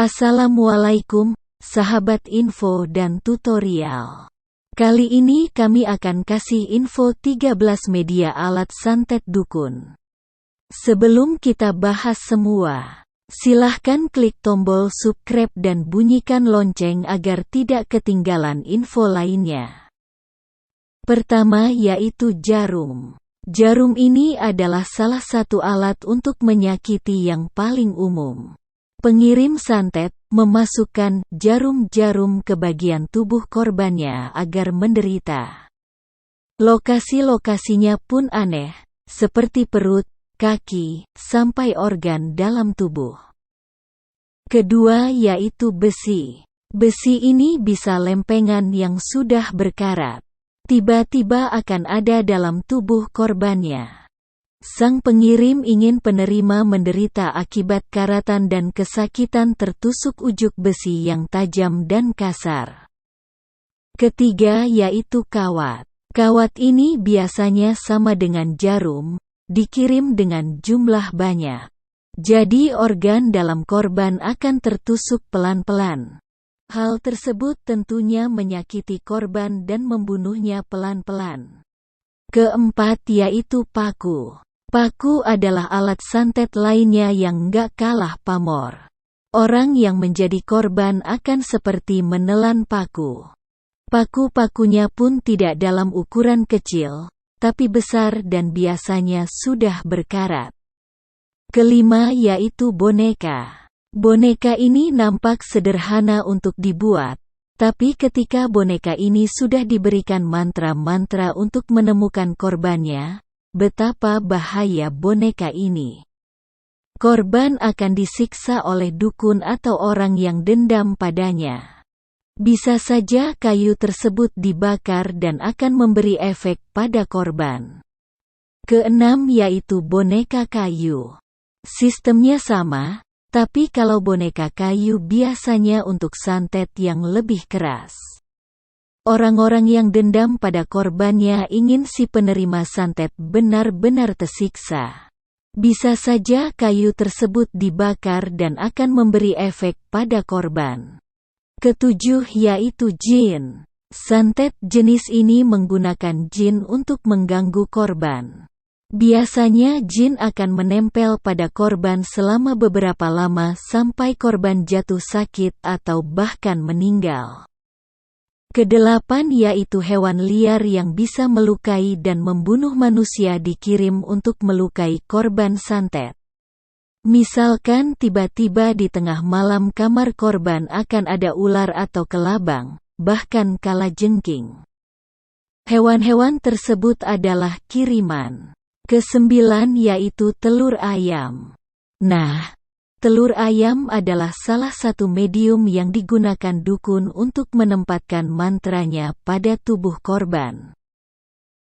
Assalamualaikum, sahabat info dan tutorial. Kali ini kami akan kasih info 13 media alat santet dukun. Sebelum kita bahas semua, silahkan klik tombol subscribe dan bunyikan lonceng agar tidak ketinggalan info lainnya. Pertama yaitu jarum. Jarum ini adalah salah satu alat untuk menyakiti yang paling umum. Pengirim santet memasukkan jarum-jarum ke bagian tubuh korbannya agar menderita. Lokasi-lokasinya pun aneh, seperti perut, kaki, sampai organ dalam tubuh. Kedua yaitu besi. Besi ini bisa lempengan yang sudah berkarat. Tiba-tiba akan ada dalam tubuh korbannya. Sang pengirim ingin penerima menderita akibat karatan dan kesakitan tertusuk ujuk besi yang tajam dan kasar. Ketiga yaitu kawat. Kawat ini biasanya sama dengan jarum, dikirim dengan jumlah banyak. Jadi organ dalam korban akan tertusuk pelan-pelan. Hal tersebut tentunya menyakiti korban dan membunuhnya pelan-pelan. Keempat yaitu paku. Paku adalah alat santet lainnya yang nggak kalah pamor. Orang yang menjadi korban akan seperti menelan paku. Paku-pakunya pun tidak dalam ukuran kecil, tapi besar dan biasanya sudah berkarat. Kelima yaitu boneka. Boneka ini nampak sederhana untuk dibuat, tapi ketika boneka ini sudah diberikan mantra-mantra untuk menemukan korbannya, betapa bahaya boneka ini. Korban akan disiksa oleh dukun atau orang yang dendam padanya. Bisa saja kayu tersebut dibakar dan akan memberi efek pada korban. Keenam yaitu boneka kayu. Sistemnya sama, tapi kalau boneka kayu biasanya untuk santet yang lebih keras. Orang-orang yang dendam pada korbannya ingin si penerima santet benar-benar tersiksa. Bisa saja kayu tersebut dibakar dan akan memberi efek pada korban. Ketujuh yaitu jin. Santet jenis ini menggunakan jin untuk mengganggu korban. Biasanya jin akan menempel pada korban selama beberapa lama sampai korban jatuh sakit atau bahkan meninggal. Kedelapan yaitu hewan liar yang bisa melukai dan membunuh manusia dikirim untuk melukai korban santet. Misalkan tiba-tiba di tengah malam kamar korban akan ada ular atau kelabang, bahkan kalajengking. Hewan-hewan tersebut adalah kiriman. Kesembilan yaitu telur ayam. Nah, telur ayam adalah salah satu medium yang digunakan dukun untuk menempatkan mantranya pada tubuh korban.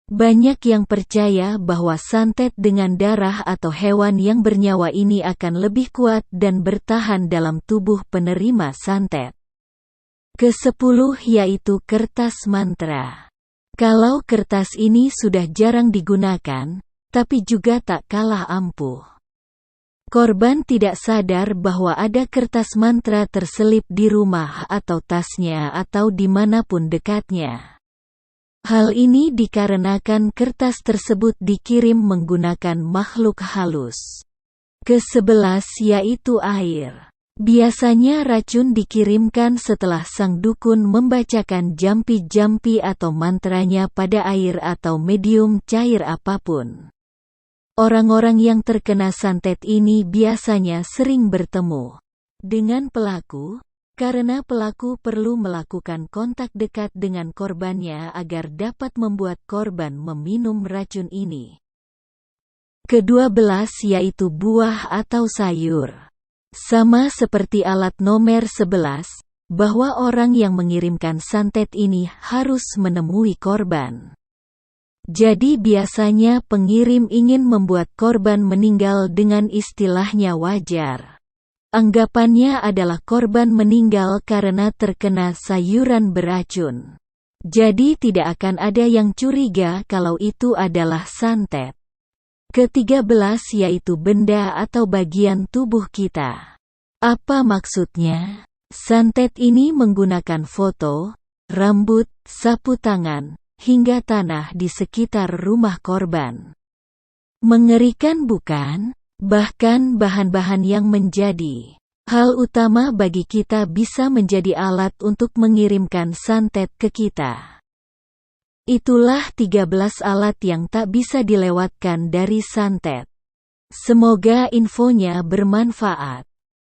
Banyak yang percaya bahwa santet dengan darah atau hewan yang bernyawa ini akan lebih kuat dan bertahan dalam tubuh penerima santet. Kesepuluh yaitu kertas mantra. Kalau kertas ini sudah jarang digunakan, tapi juga tak kalah ampuh. Korban tidak sadar bahwa ada kertas mantra terselip di rumah atau tasnya atau dimanapun dekatnya. Hal ini dikarenakan kertas tersebut dikirim menggunakan makhluk halus. Ke-11 yaitu air. Biasanya racun dikirimkan setelah sang dukun membacakan jampi-jampi atau mantranya pada air atau medium cair apapun. Orang-orang yang terkena santet ini biasanya sering bertemu dengan pelaku, karena pelaku perlu melakukan kontak dekat dengan korbannya agar dapat membuat korban meminum racun ini. Ke-12 yaitu buah atau sayur. Sama seperti alat nomor 11, bahwa orang yang mengirimkan santet ini harus menemui korban. Jadi biasanya pengirim ingin membuat korban meninggal dengan istilahnya wajar. Anggapannya adalah korban meninggal karena terkena sayuran beracun. Jadi tidak akan ada yang curiga kalau itu adalah santet. Ke-13 yaitu benda atau bagian tubuh kita. Apa maksudnya? Santet ini menggunakan foto, rambut, sapu tangan, hingga tanah di sekitar rumah korban. Mengerikan bukan? Bahkan bahan-bahan yang menjadi hal utama bagi kita bisa menjadi alat untuk mengirimkan santet ke kita. Itulah 13 alat yang tak bisa dilewatkan dari santet. Semoga infonya bermanfaat.